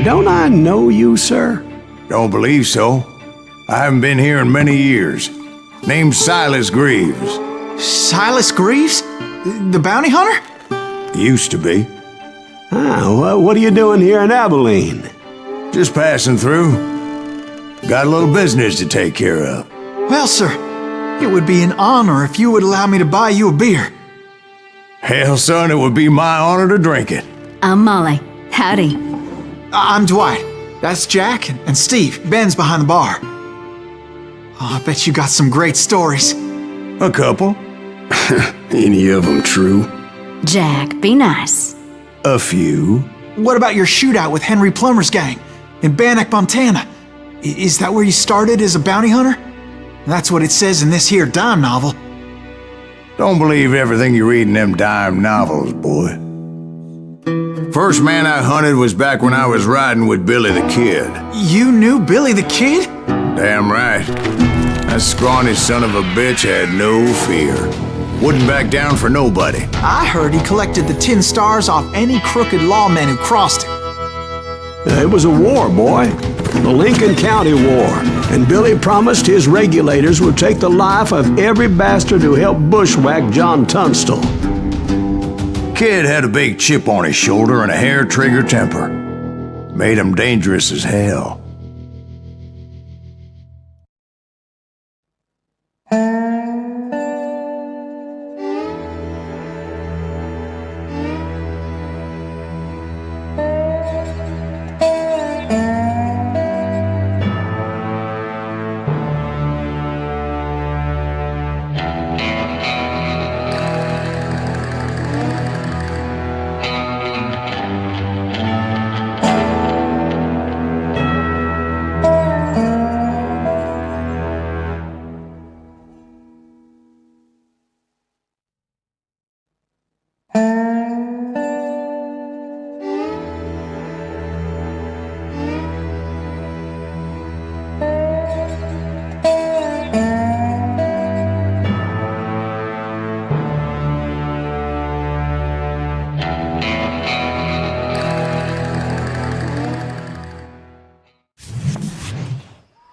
don't I know you, sir? Don't believe so. I haven't been here in many years. Name's Silas Greaves. Silas Greaves? The bounty hunter? Used to be. Well, what are you doing here in Abilene? Just passing through. Got a little business to take care of. Well, sir, it would be an honor if you would allow me to buy you a beer. Hell, son, it would be my honor to drink it. I'm Molly. Howdy. I'm Dwight. That's Jack and Steve. Ben's behind the bar. Oh, I bet you got some great stories. A couple. Any of them true? Jack, be nice. A few. What about your shootout with Henry Plummer's gang in Bannock, Montana? Is that where you started as a bounty hunter? That's what it says in this here dime novel. Don't believe everything you read in them dime novels, boy. First man I hunted was back when I was riding with Billy the Kid. You knew Billy the Kid? Damn right. That scrawny son of a bitch had no fear. Wouldn't back down for nobody. I heard he collected the 10 stars off any crooked lawmen who crossed him. It was a war, boy. The Lincoln County War. And Billy promised his regulators would take the life of every bastard who helped bushwhack John Tunstall. Kid had a big chip on his shoulder and a hair-trigger temper. Made him dangerous as hell.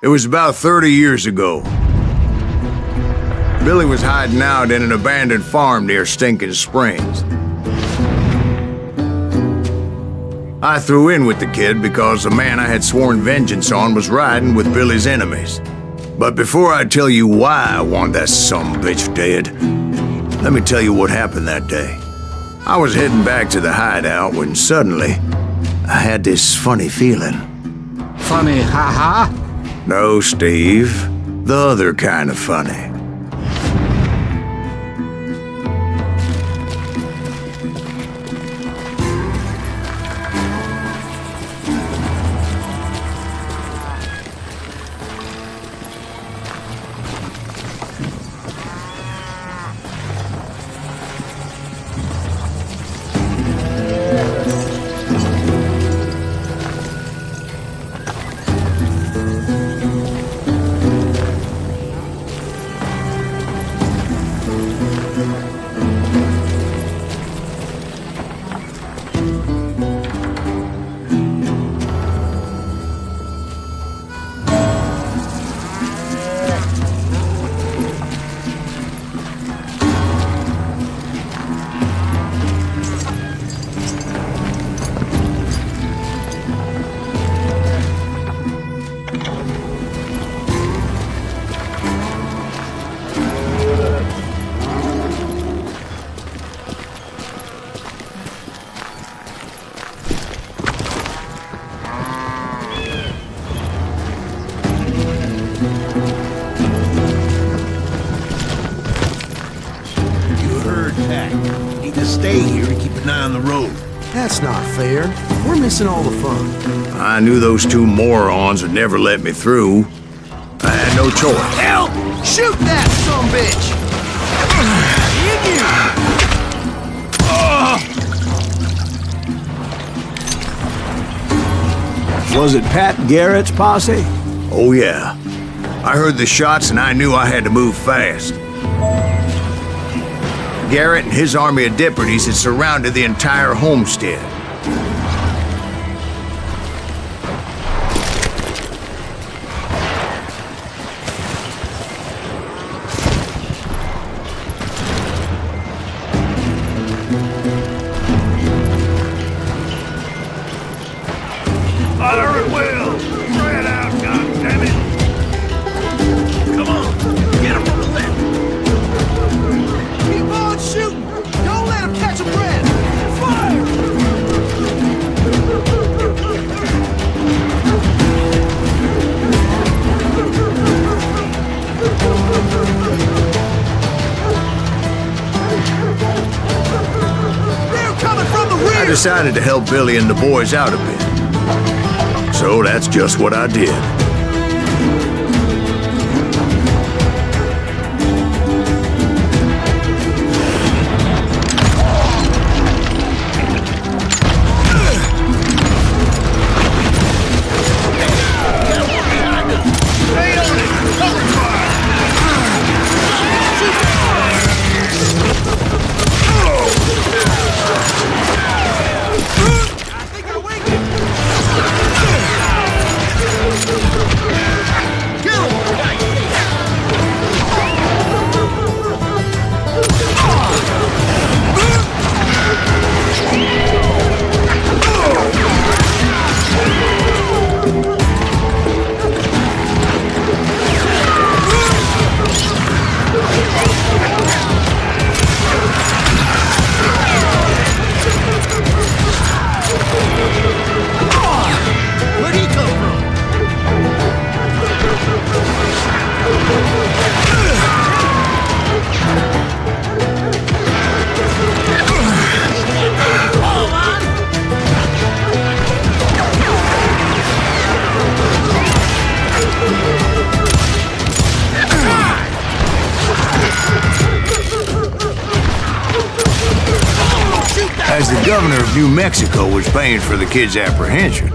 It was about 30 years ago. Billy was hiding out in an abandoned farm near Stinking Springs. I threw in with the kid because the man I had sworn vengeance on was riding with Billy's enemies. But before I tell you why I want that sumbitch dead, let me tell you what happened that day. I was heading back to the hideout when suddenly I had this funny feeling. Funny, ha-ha? No, Steve. The other kind of funny. Stay here and keep an eye on the road. That's not fair. We're missing all the fun. I knew those two morons would never let me through. I had no choice. Help! Shoot that sumbitch! Was it Pat Garrett's posse? Oh yeah. I heard the shots and I knew I had to move fast. Garrett and his army of deputies had surrounded the entire homestead. decided to help Billy and the boys out a bit. So that's just what I did. As the governor of New Mexico was paying for the kid's apprehension,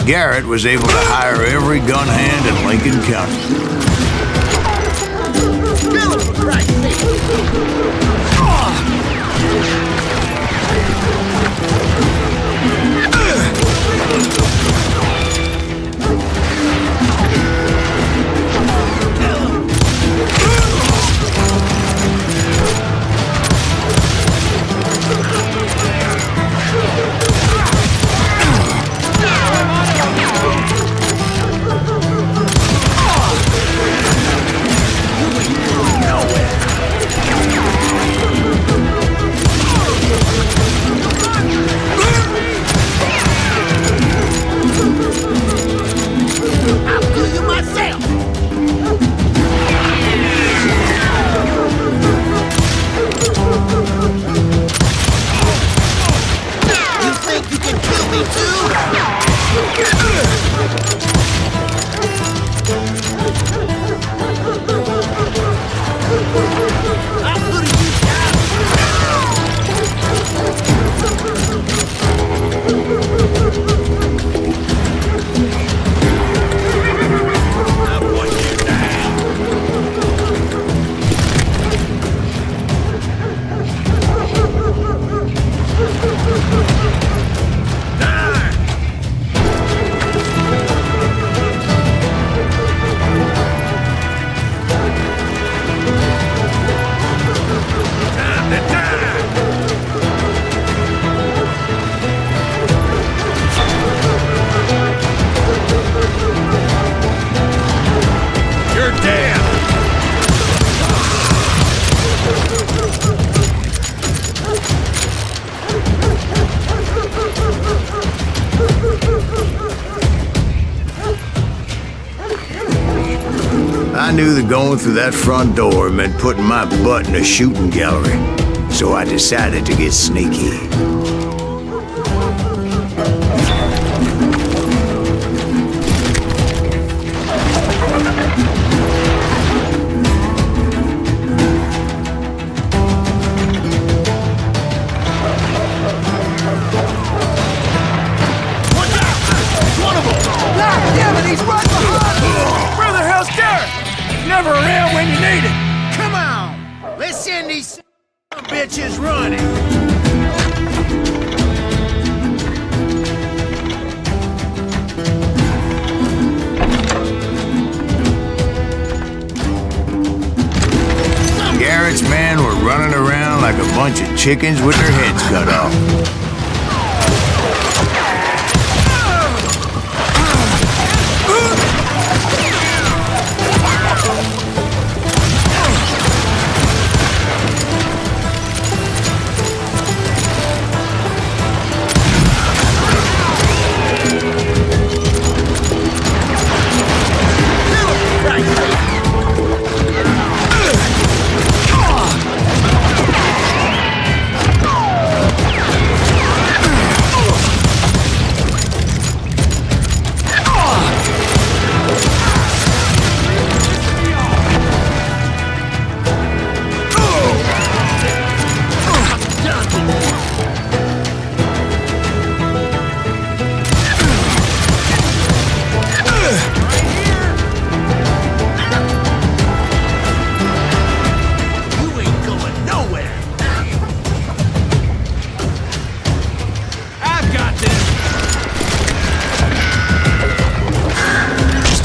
Garrett was able to hire every gun hand in Lincoln County. I knew that going through that front door meant putting my butt in a shooting gallery, so I decided to get sneaky. Never around when you need it. Come on, let's send these bitches running. Garrett's men were running around like a bunch of chickens with their heads cut off.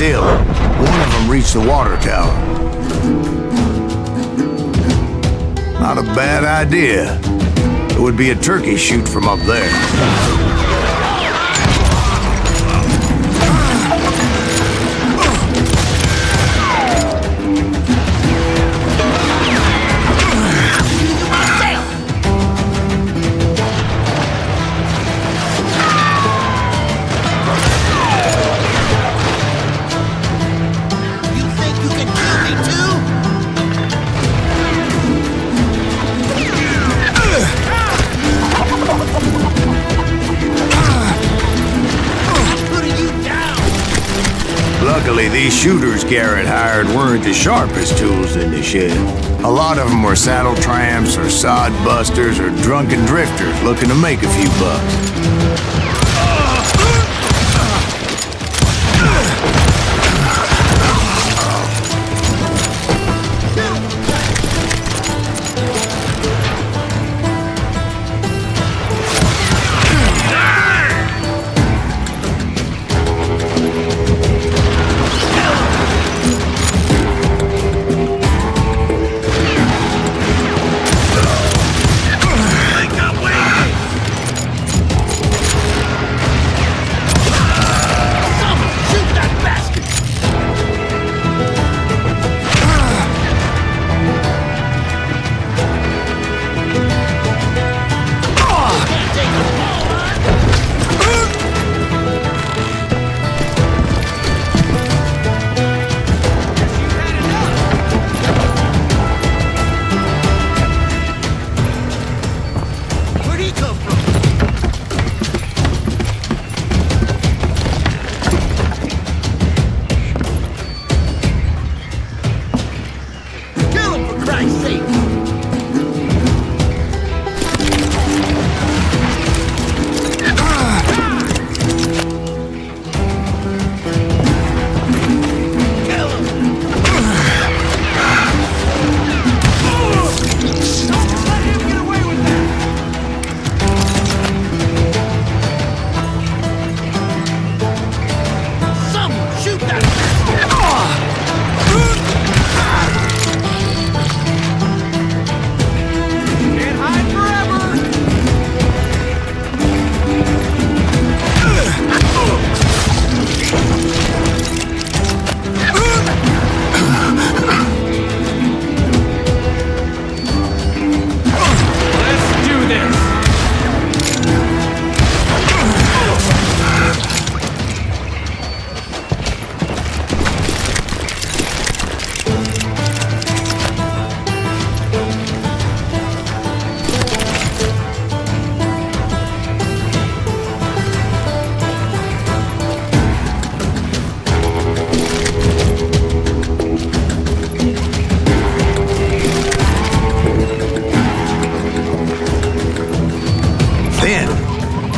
still. One of them reached the water tower. Not a bad idea. It would be a turkey shoot from up there. Luckily, these shooters Garrett hired weren't the sharpest tools in the shed. A lot of them were saddle tramps or sod busters or drunken drifters looking to make a few bucks.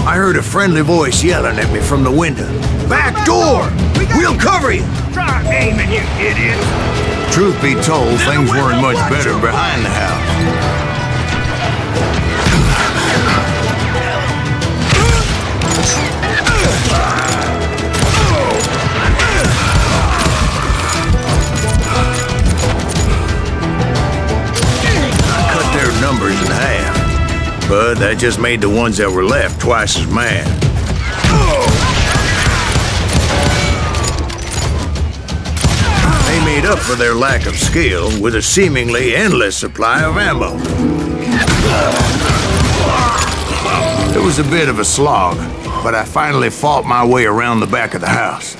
I heard a friendly voice yelling at me from the window. Back door! We'll cover you! Try aiming, you idiot! Truth be told, things weren't much better behind the house. I cut their numbers in half, but that just made the ones that were left twice as mad. They made up for their lack of skill with a seemingly endless supply of ammo. It was a bit of a slog, but I finally fought my way around the back of the house.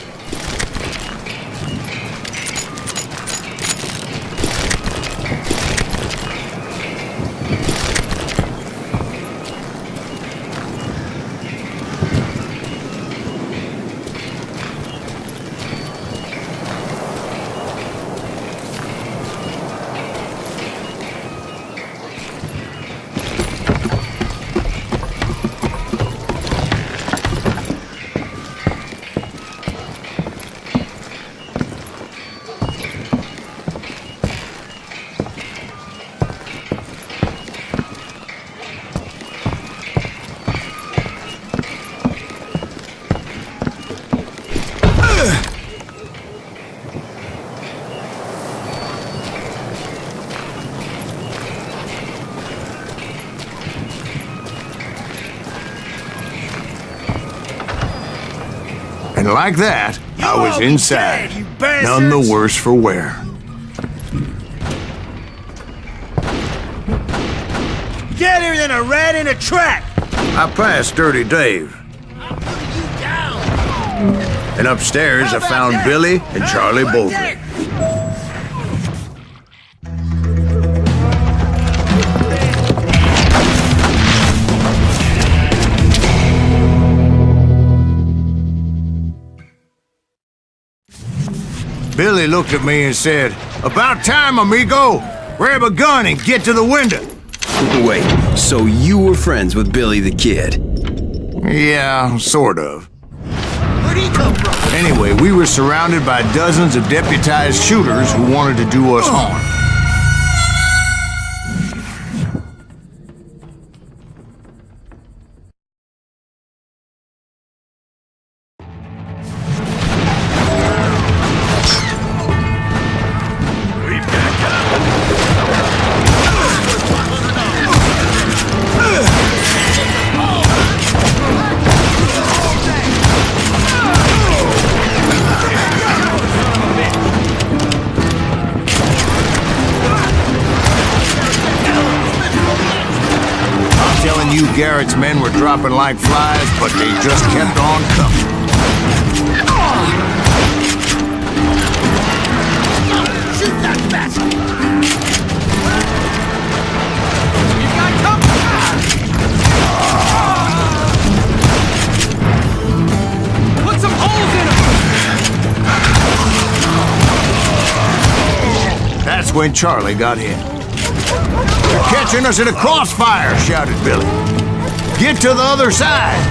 And like that, I was all be inside. dead, you bastards! None the worse for wear. Deader than a rat in a trap! I passed Dirty Dave. I'll put you down! And upstairs, I found that? Billy and Charlie Right Bolton. there. Billy looked at me and said, "About time, amigo! Grab a gun and get to the window!" Wait, so you were friends with Billy the Kid? Yeah, sort of. Where'd he come from? Anyway, we were surrounded by dozens of deputized shooters who wanted to do us harm. Telling you Garrett's men were dropping like flies, but they just kept on coming. Shoot that bastard! Put some holes in them! That's when Charlie got hit. "They're catching us in a crossfire," shouted Billy. "Get to the other side!"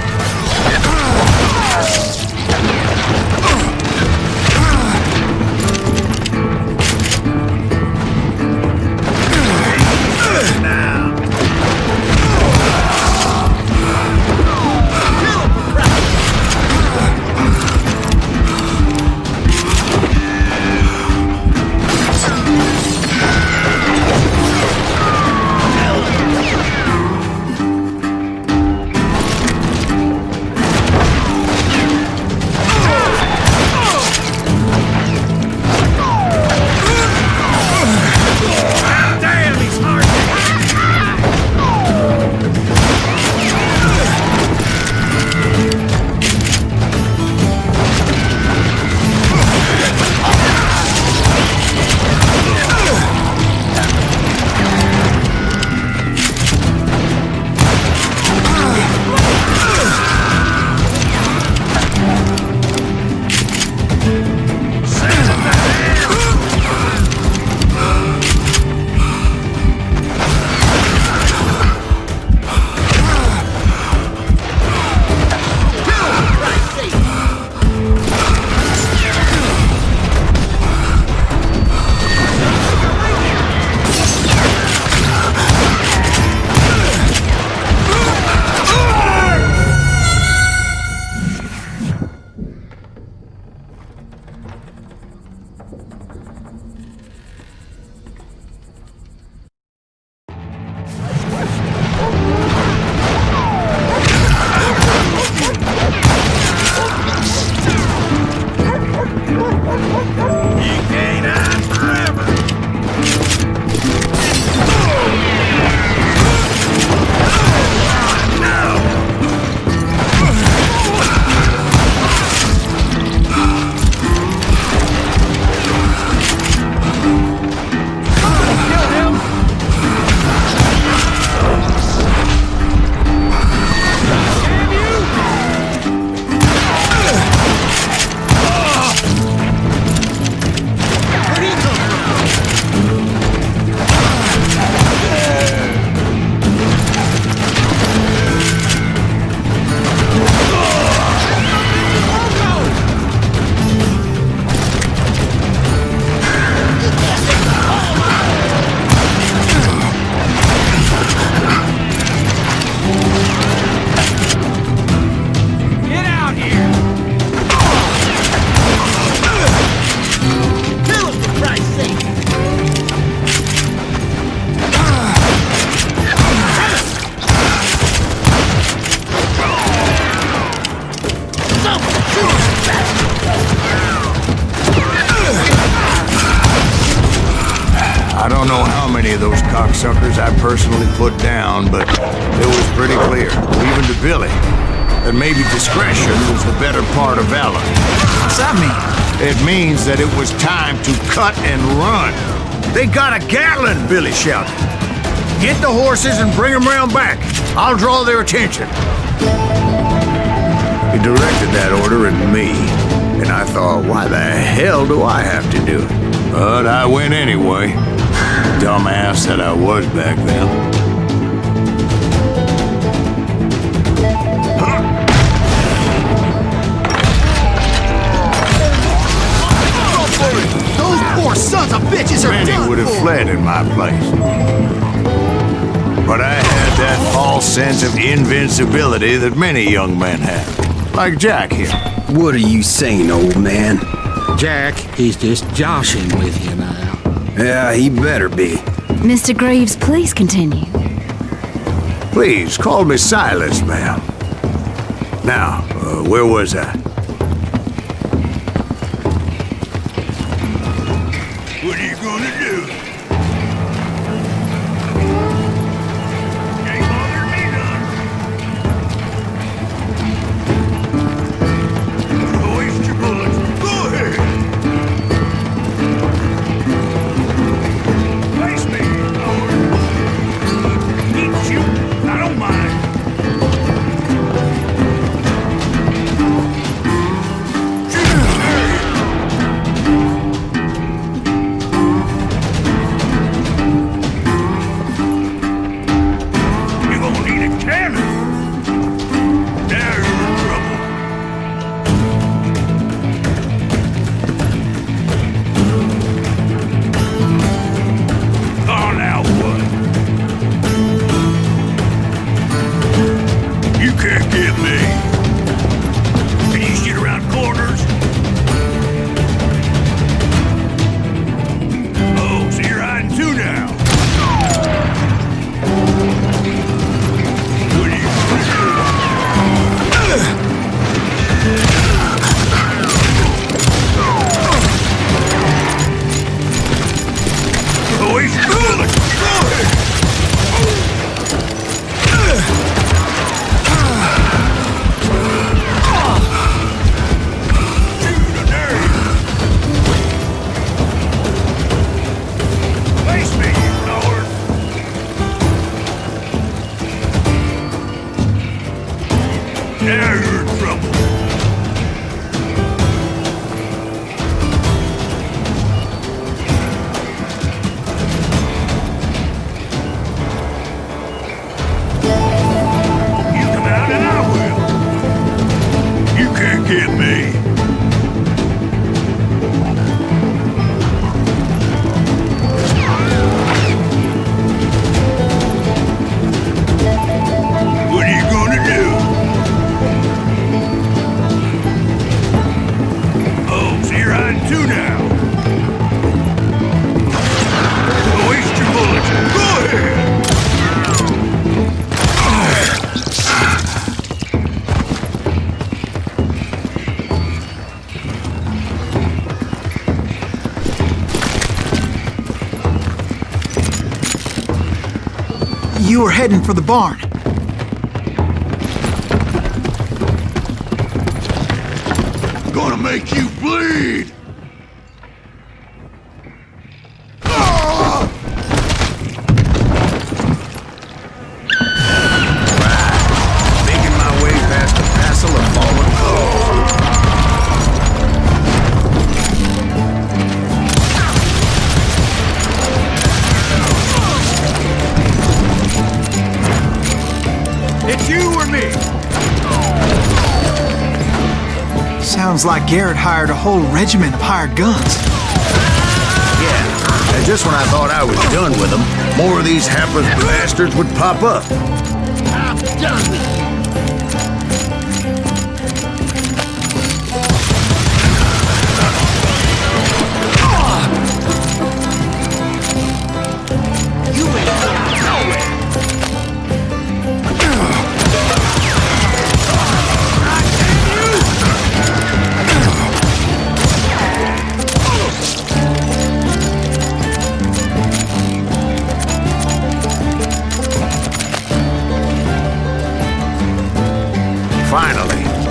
cocksuckers I personally put down, but it was pretty clear, even to Billy, that maybe discretion was the better part of valor. What's that mean? It means that it was time to cut and run. They got a Gatlin, Billy shouted. Get the horses and bring them round back. I'll draw their attention. He directed that order at me, and I thought, why the hell do I have to do it? But I went anyway. Dumbass that I was back then. Those poor sons of bitches are Many done would have for. fled in my place. But I had that false sense of invincibility that many young men have. Like Jack here. What are you saying, old man? Jack, he's just joshing with you now. Yeah, he better be. Mr. Greaves, please continue. Please, call me Silas, ma'am. Now, where was I? What are you gonna do? Ain't bothering me none. Waste your bullets. Go ahead. Face me, Lord. Keep shooting. I don't mind. You're gonna need a cannon. Now you're in trouble. Oh, now what? You can't get me. Can you shoot around corners? Oh, so you're hiding too now. What are you gonna do? Oh, he's bullet. Go ahead. Shoot a nerve. Face me, you coward. Now you're in trouble. You come out and I will. You can't get me. What are you gonna do? Oh, so you're hiding too now. Waste your bullets. Go ahead. You were heading for the barn. Gonna make you bleed. Making my way past the castle of fallen foes. It's you or me. Sounds like Garrett hired a whole regiment of hired guns. Yeah, and just when I thought I was done with them, more of these hapless bastards would pop up. I'm done with you. You ain't going nowhere.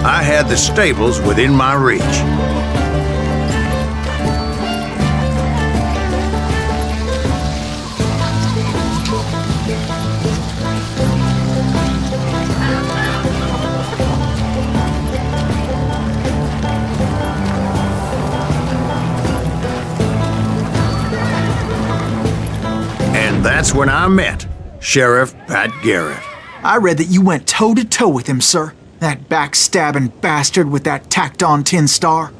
I had the stables within my reach. And that's when I met Sheriff Pat Garrett. I read that you went toe-to-toe with him, sir. That backstabbing bastard with that tacked-on tin star.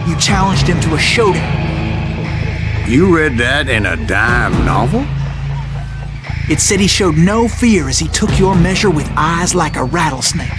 You challenged him to a showdown. You read that in a dime novel? It said he showed no fear as he took your measure with eyes like a rattlesnake.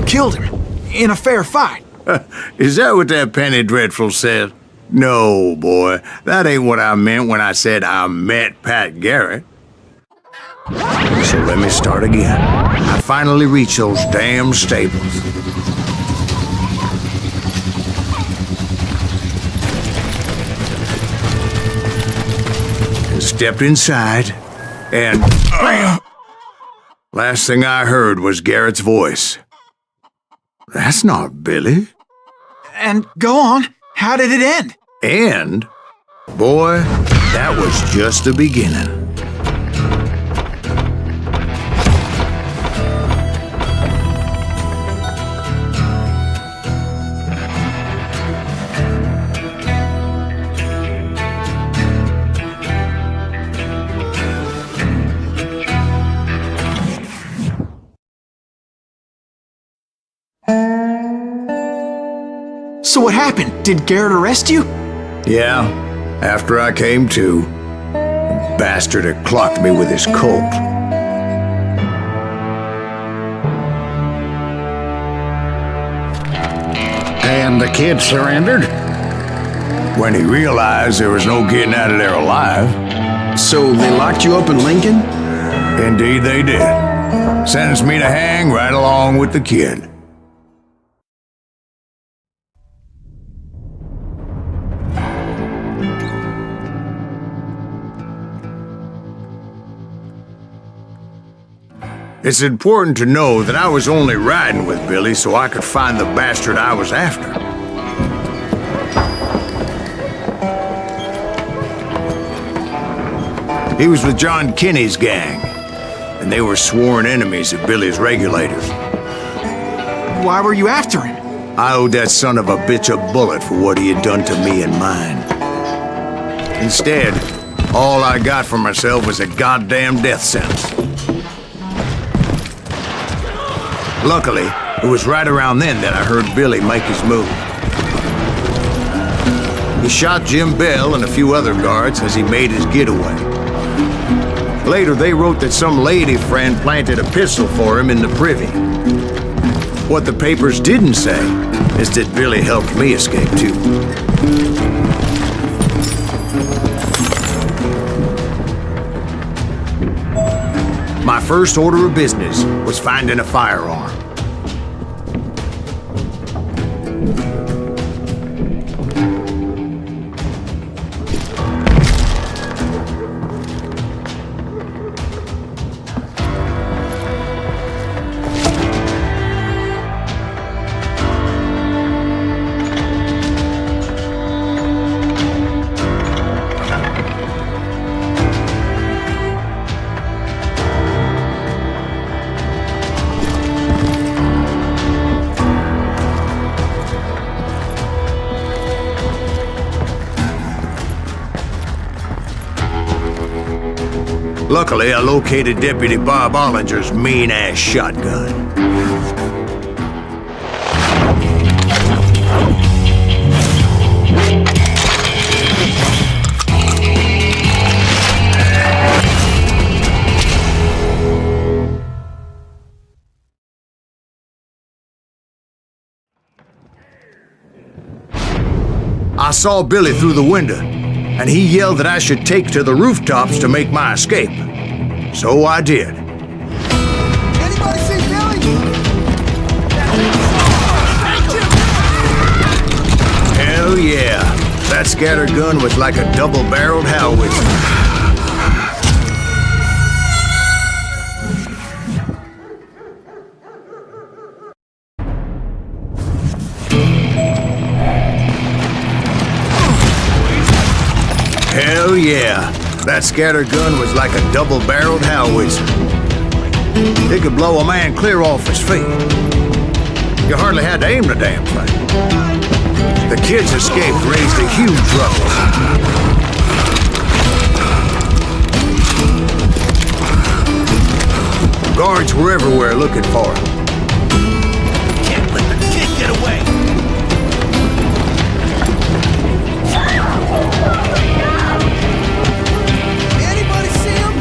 Killed him in a fair fight. Is that what that Penny Dreadful said? No, boy. That ain't what I meant when I said I met Pat Garrett. So let me start again. I finally reached those damn stables. stepped inside, and bam! Last thing I heard was Garrett's voice. That's not Billy. And go on. How did it end? And, boy, that was just the beginning. So what happened? Did Garrett arrest you? Yeah, after I came to, the bastard had clocked me with his Colt. And the kid surrendered? When he realized there was no getting out of there alive. So they locked you up in Lincoln? Indeed they did. Sentenced me to hang right along with the kid. It's important to know that I was only riding with Billy so I could find the bastard I was after. He was with John Kinney's gang, and they were sworn enemies of Billy's regulators. Why were you after him? I owed that son of a bitch a bullet for what he had done to me and mine. Instead, all I got for myself was a goddamn death sentence. Luckily, it was right around then that I heard Billy make his move. He shot Jim Bell and a few other guards as he made his getaway. Later, they wrote that some lady friend planted a pistol for him in the privy. What the papers didn't say is that Billy helped me escape too. My first order of business was finding a firearm. Luckily, I located Deputy Bob Ollinger's mean-ass shotgun. I saw Billy through the window, and he yelled that I should take to the rooftops to make my escape. So I did. Anybody see Billy? Hell yeah. That scatter gun was like a double-barreled howitzer. Hell yeah. That scatter gun was like a double-barreled howitzer. It could blow a man clear off his feet. You hardly had to aim the damn thing. The kid's escape raised a huge ruckus. Guards were everywhere looking for him. Can't let the kid get away. Anybody see him?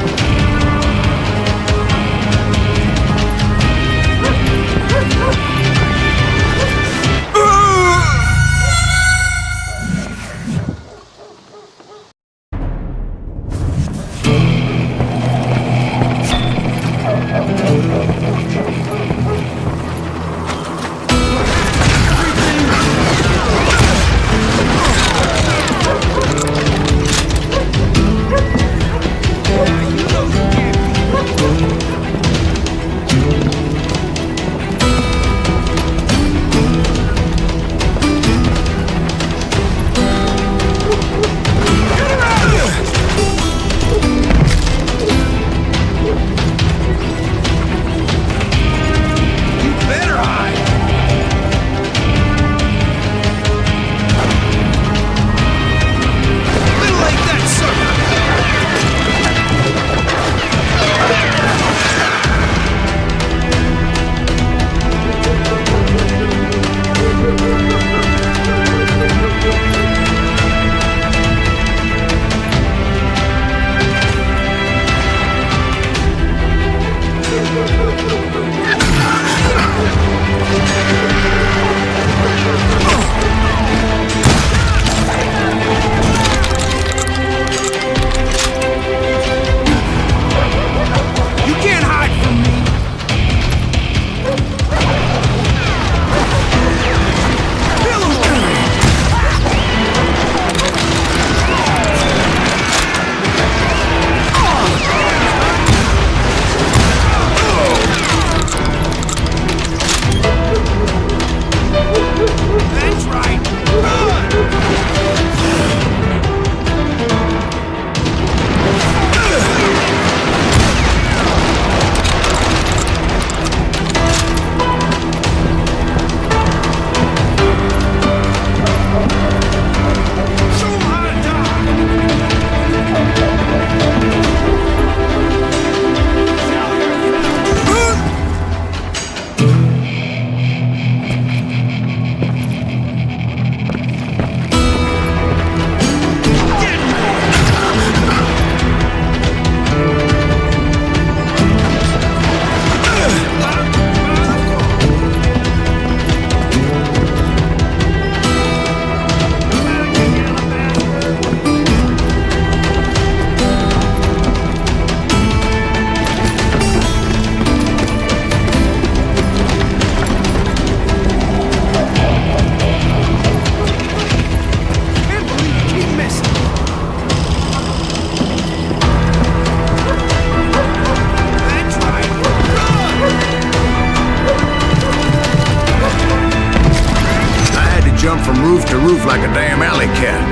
jump from roof to roof like a damn alley cat.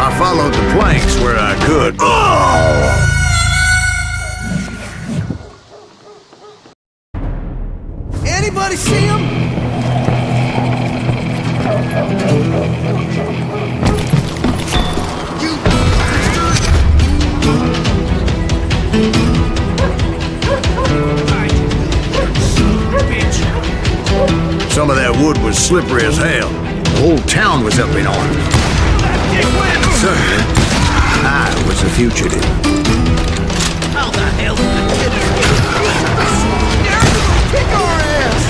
I followed the planks where I could. Oh! Anybody see him? Some of that wood was slippery as hell. The whole town was up in arms. Suddenly, I was a fugitive. How the hell did the kid escape? Kick our ass!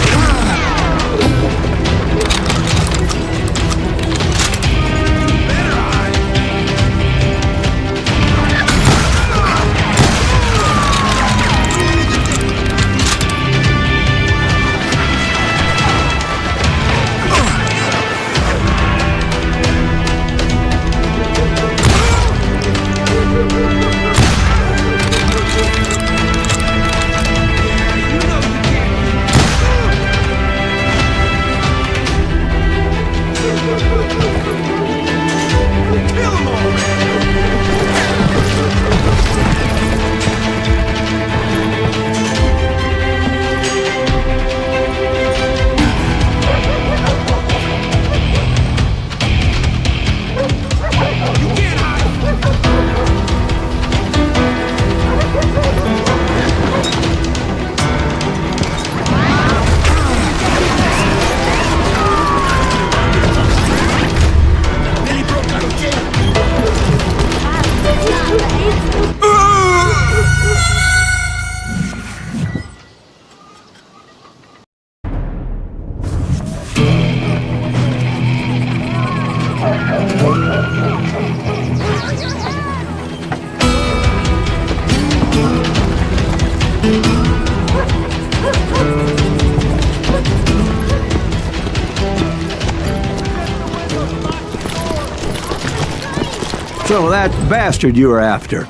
So that bastard you were after,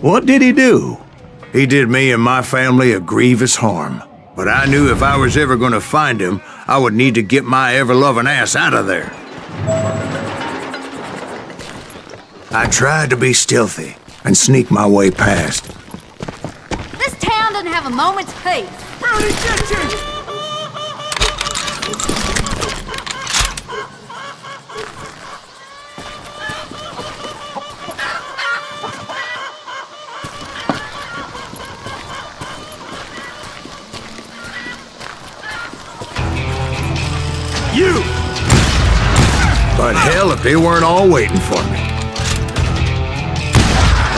what did he do? He did me and my family a grievous harm. But I knew if I was ever going to find him, I would need to get my ever-loving ass out of there. I tried to be stealthy and sneak my way past. This town doesn't have a moment's peace. Where'd he get you? You! But hell if they weren't all waiting for me.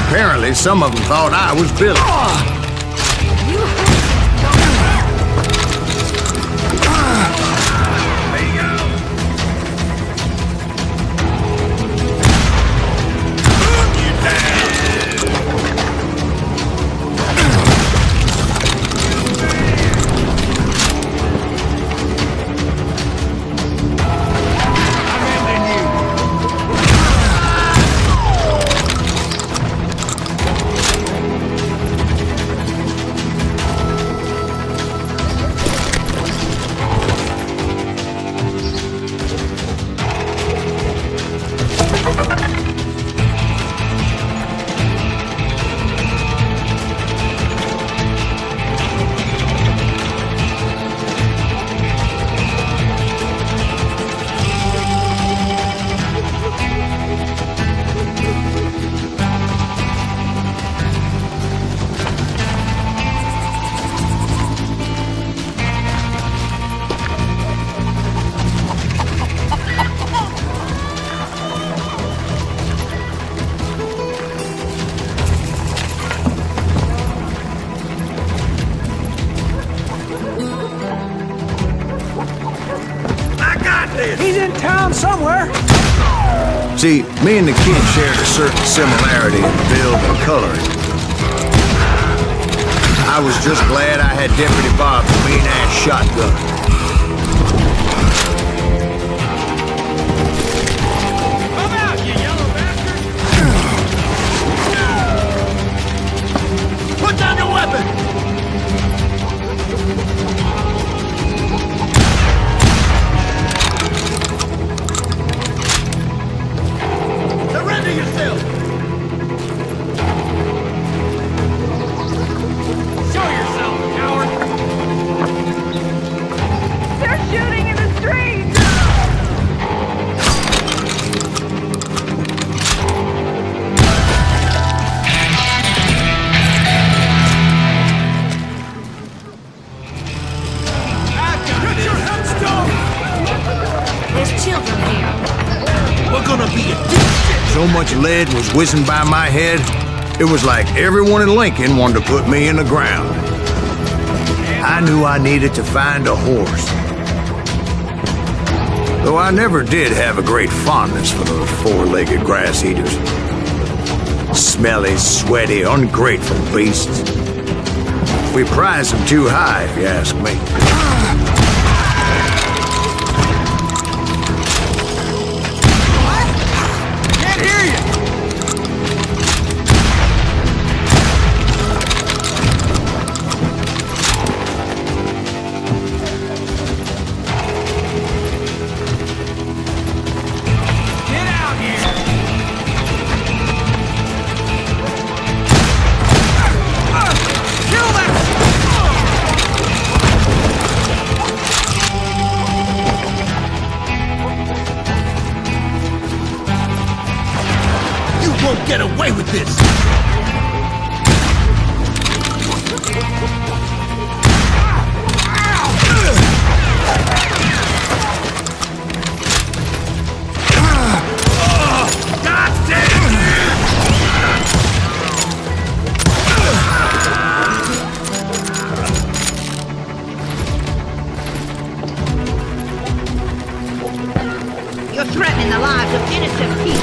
Apparently, some of them thought I was Billy. He's in town somewhere. See, me and the kid shared a certain similarity in build and coloring. I was just glad I had Deputy Bob's mean-ass shotgun. Come out, you yellow bastard! Put down your weapon! gonna be a dipshit! So much lead was whizzing by my head, it was like everyone in Lincoln wanted to put me in the ground. I knew I needed to find a horse. Though I never did have a great fondness for those four-legged grass eaters. Smelly, sweaty, ungrateful beasts. We prize them too high, if you ask me. Can't hear you! Get out here! Kill that! You won't get away with this! God damn! You're threatening the lives of innocent people.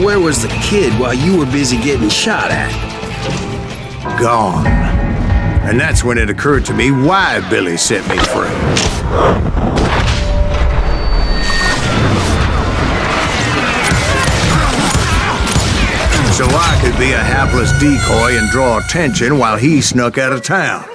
where was the kid while you were busy getting shot at? Gone. And that's when it occurred to me why Billy set me free. So I could be a hapless decoy and draw attention while he snuck out of town.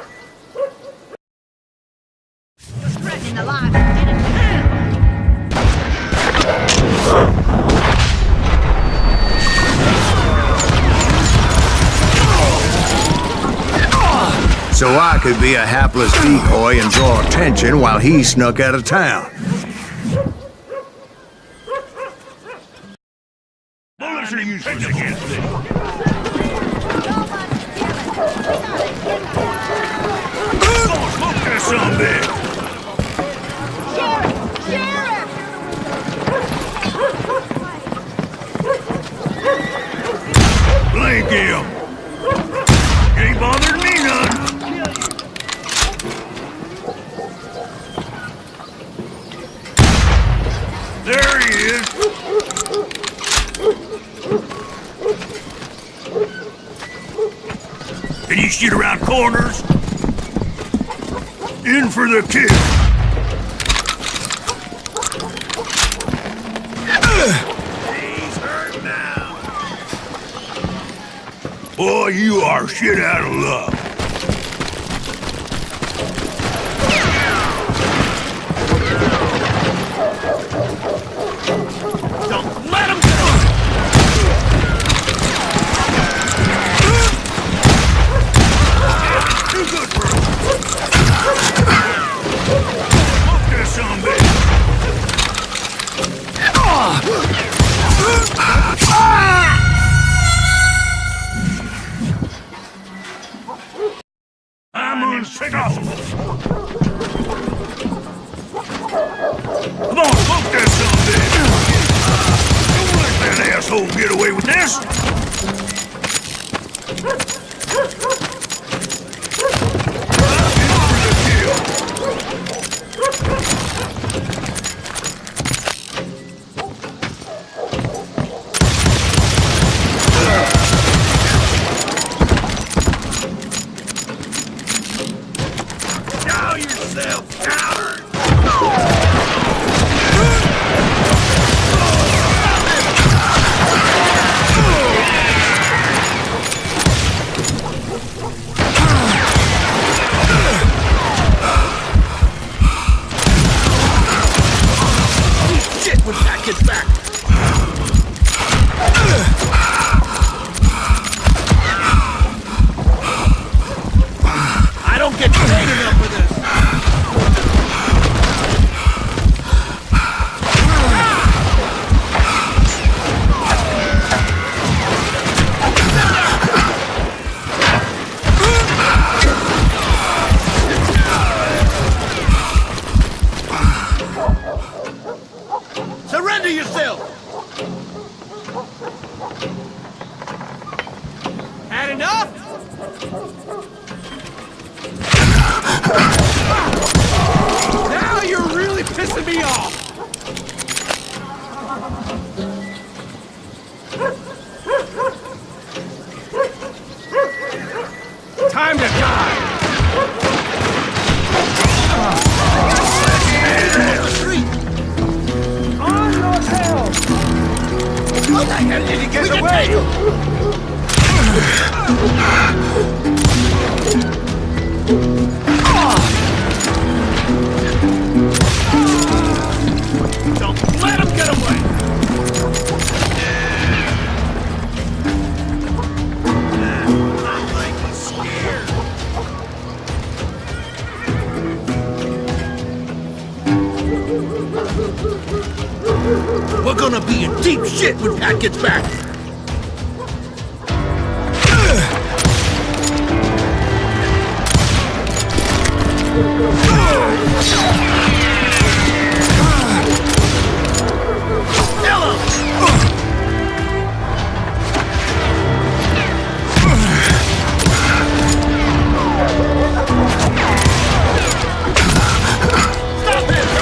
So I could be a hapless decoy and draw attention while he snuck out of town. Bullets are useless against this. Smoke that sumbitch! Blink him! Ain't bothered me none! There he is! Can you shoot around corners? In for the kill! He's hurt now! Boy, you are shit out of luck! Don't let him get on! Too good for him! Smoke that sumbitch! I'm unstoppable! Come on, smoke that sumbitch! Don't let that asshole get away with this! Show yourself, coward! Shit when that gets back! I don't get paid enough for this! Surrender yourself! Had enough? Now you're really pissing me off! Time to die! On your tail! How the hell did he get away? Don't let him get away! Not like he's scared. We're gonna be in deep shit when Pat gets back! Kill him! Stop him!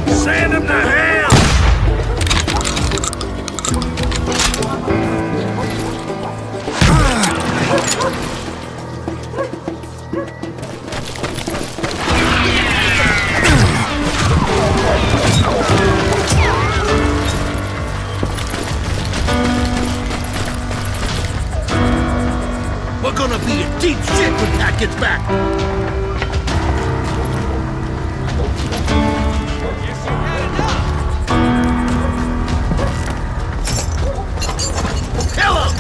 Send him to hell! We're gonna be in deep shit when Pat gets back. Kill him!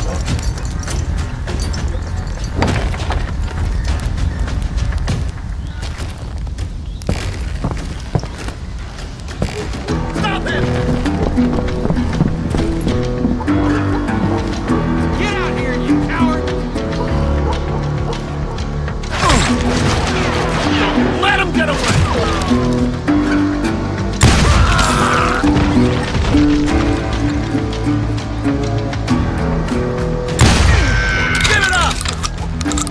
Stop him! Get out here, you coward! Let him get away!